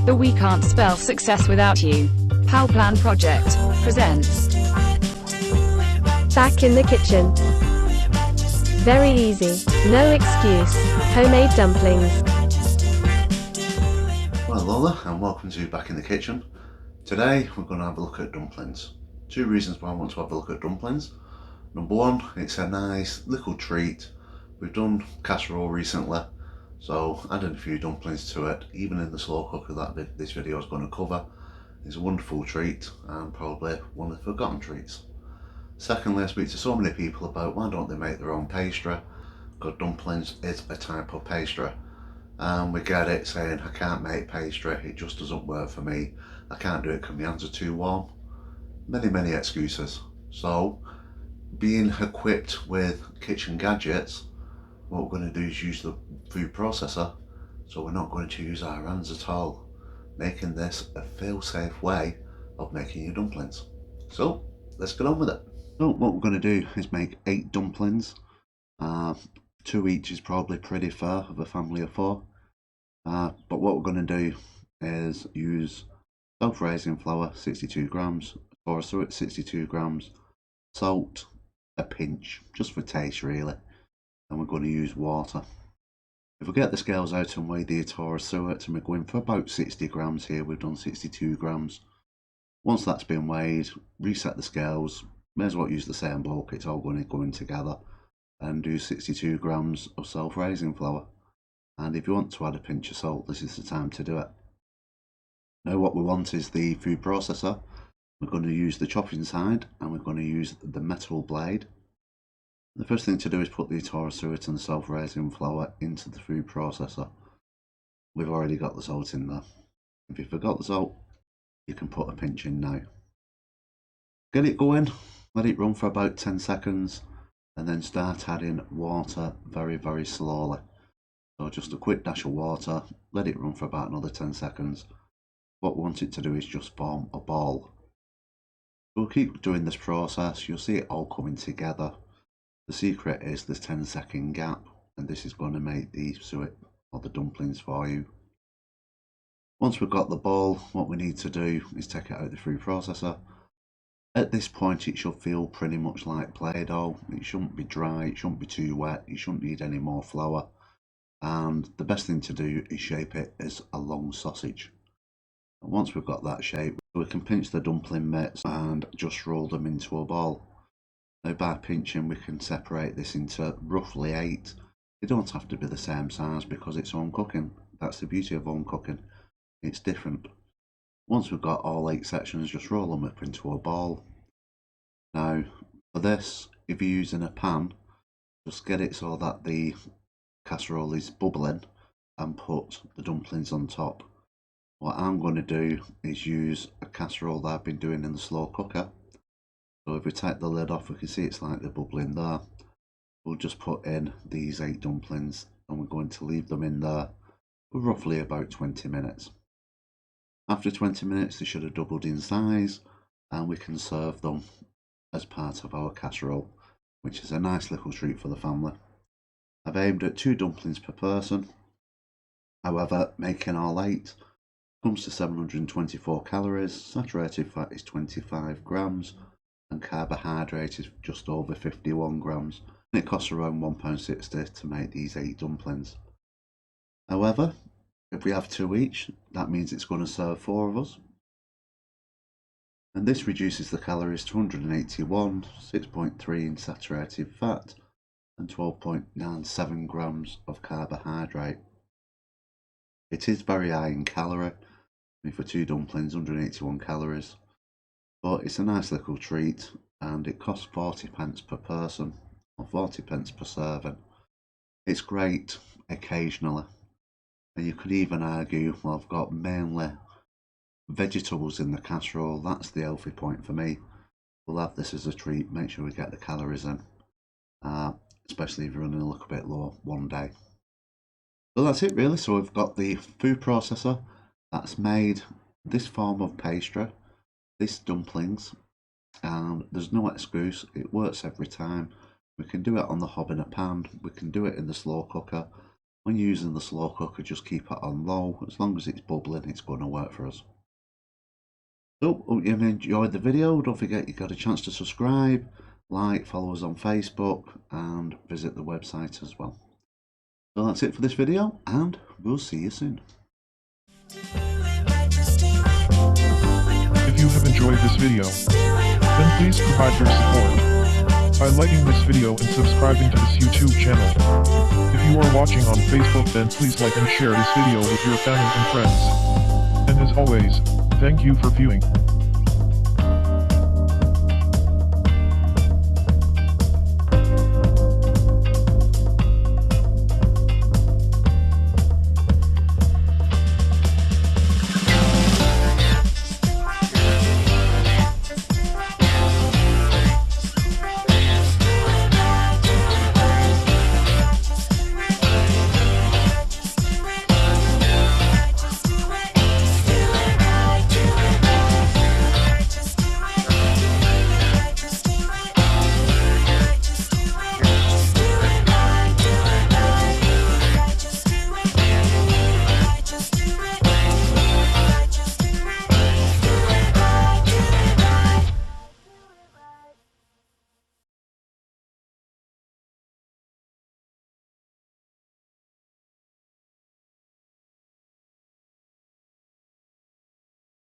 The We Can't Spell Success Without You PowerPlan project presents Back in the kitchen. Very easy, no excuse. Homemade dumplings. Well, Lola, and welcome to Back in the Kitchen. Today we're going to have a look at dumplings. Two reasons why I want to have a look at dumplings. Number one, it's a nice little treat. We've done casserole recently, so adding a few dumplings to it, even in the slow cooker that this video is going to cover, is a wonderful treat and probably one of the forgotten treats. Secondly, I speak to so many people about why don't they make their own pastry, because dumplings is a type of pastry. And we get it saying, I can't make pastry, it just doesn't work for me, I can't do it because my hands are too warm. Many excuses. So, being equipped with kitchen gadgets, what we're going to do is use the food processor, so we're not going to use our hands at all, making this a fail-safe way of making your dumplings. So, let's get on with it. So, what we're going to do is make 8 dumplings. 2 each is probably pretty fair of a family of 4. But what we're going to do is use self-raising flour 62 grams, or suet 62 grams, salt a pinch, just for taste really, and we're going to use water. If we get the scales out and weigh the suet, and we're going for about 60 grams here, we've done 62 grams. Once that's been weighed, reset the scales, may as well use the same bulk, it's all going to go in together, and do 62 grams of self-raising flour. And if you want to add a pinch of salt, this is the time to do it. Now what we want is the food processor. We're going to use the chopping side and we're going to use the metal blade. The first thing to do is put the suet and the self-raising flour into the food processor. We've already got the salt in there. If you forgot the salt, you can put a pinch in now. Get it going, let it run for about 10 seconds and then start adding water very slowly. So just a quick dash of water, let it run for about another 10 seconds. What we want it to do is just form a ball. We'll keep doing this process, you'll see it all coming together. The secret is this 10-second gap, and this is going to make the suet or the dumplings for you. Once we've got the ball, what we need to do is take it out of the food processor. At this point it should feel pretty much like Play-Doh. It shouldn't be dry, it shouldn't be too wet, you shouldn't need any more flour. And the best thing to do is shape it as a long sausage. And once we've got that shape, we can pinch the dumpling bits and just roll them into a ball. Now by pinching we can separate this into roughly 8. They don't have to be the same size because it's home cooking. That's the beauty of home cooking. It's different. Once we've got all 8 sections, just roll them up into a ball. Now for this, if you're using a pan, just get it so that the casserole is bubbling and put the dumplings on top. What I'm going to do is use a casserole that I've been doing in the slow cooker. So if we take the lid off, we can see it's like they're bubbling there. We'll just put in these 8 dumplings and we're going to leave them in there for roughly about 20 minutes. After 20 minutes they should have doubled in size and we can serve them as part of our casserole, which is a nice little treat for the family. I've aimed at 2 dumplings per person. However, making all 8 comes to 724 calories, saturated fat is 25 grams and carbohydrate is just over 51 grams. And it costs around £1.60 to make these 8 dumplings. However, if we have 2 each, that means it's going to serve 4 of us. And this reduces the calories to 181, 6.3 in saturated fat and 12.97 grams of carbohydrate. It is very high in calorie. For 2 dumplings, 181 calories, but it's a nice little treat and it costs 40p per person or 40p per serving. It's great occasionally, and you could even argue, well, I've got mainly vegetables in the casserole, that's the healthy point for me. We'll have this as a treat, make sure we get the calories in, especially if you're running a little bit low one day. So that's it really. So we've got the food processor that's made this form of pastry, this dumplings, and there's no excuse, it works every time. We can do it on the hob in a pan, we can do it in the slow cooker, When you're using the slow cooker, just keep it on low. As long as it's bubbling, it's going to work for us. So, hope you enjoyed the video. Don't forget you got a chance to subscribe, like, follow us on Facebook, and visit the website as well. So that's it for this video, and we'll see you soon. If you have enjoyed this video, then please provide your support by liking this video and subscribing to this YouTube channel. If you are watching on Facebook, then please like and share this video with your family and friends. And as always, thank you for viewing.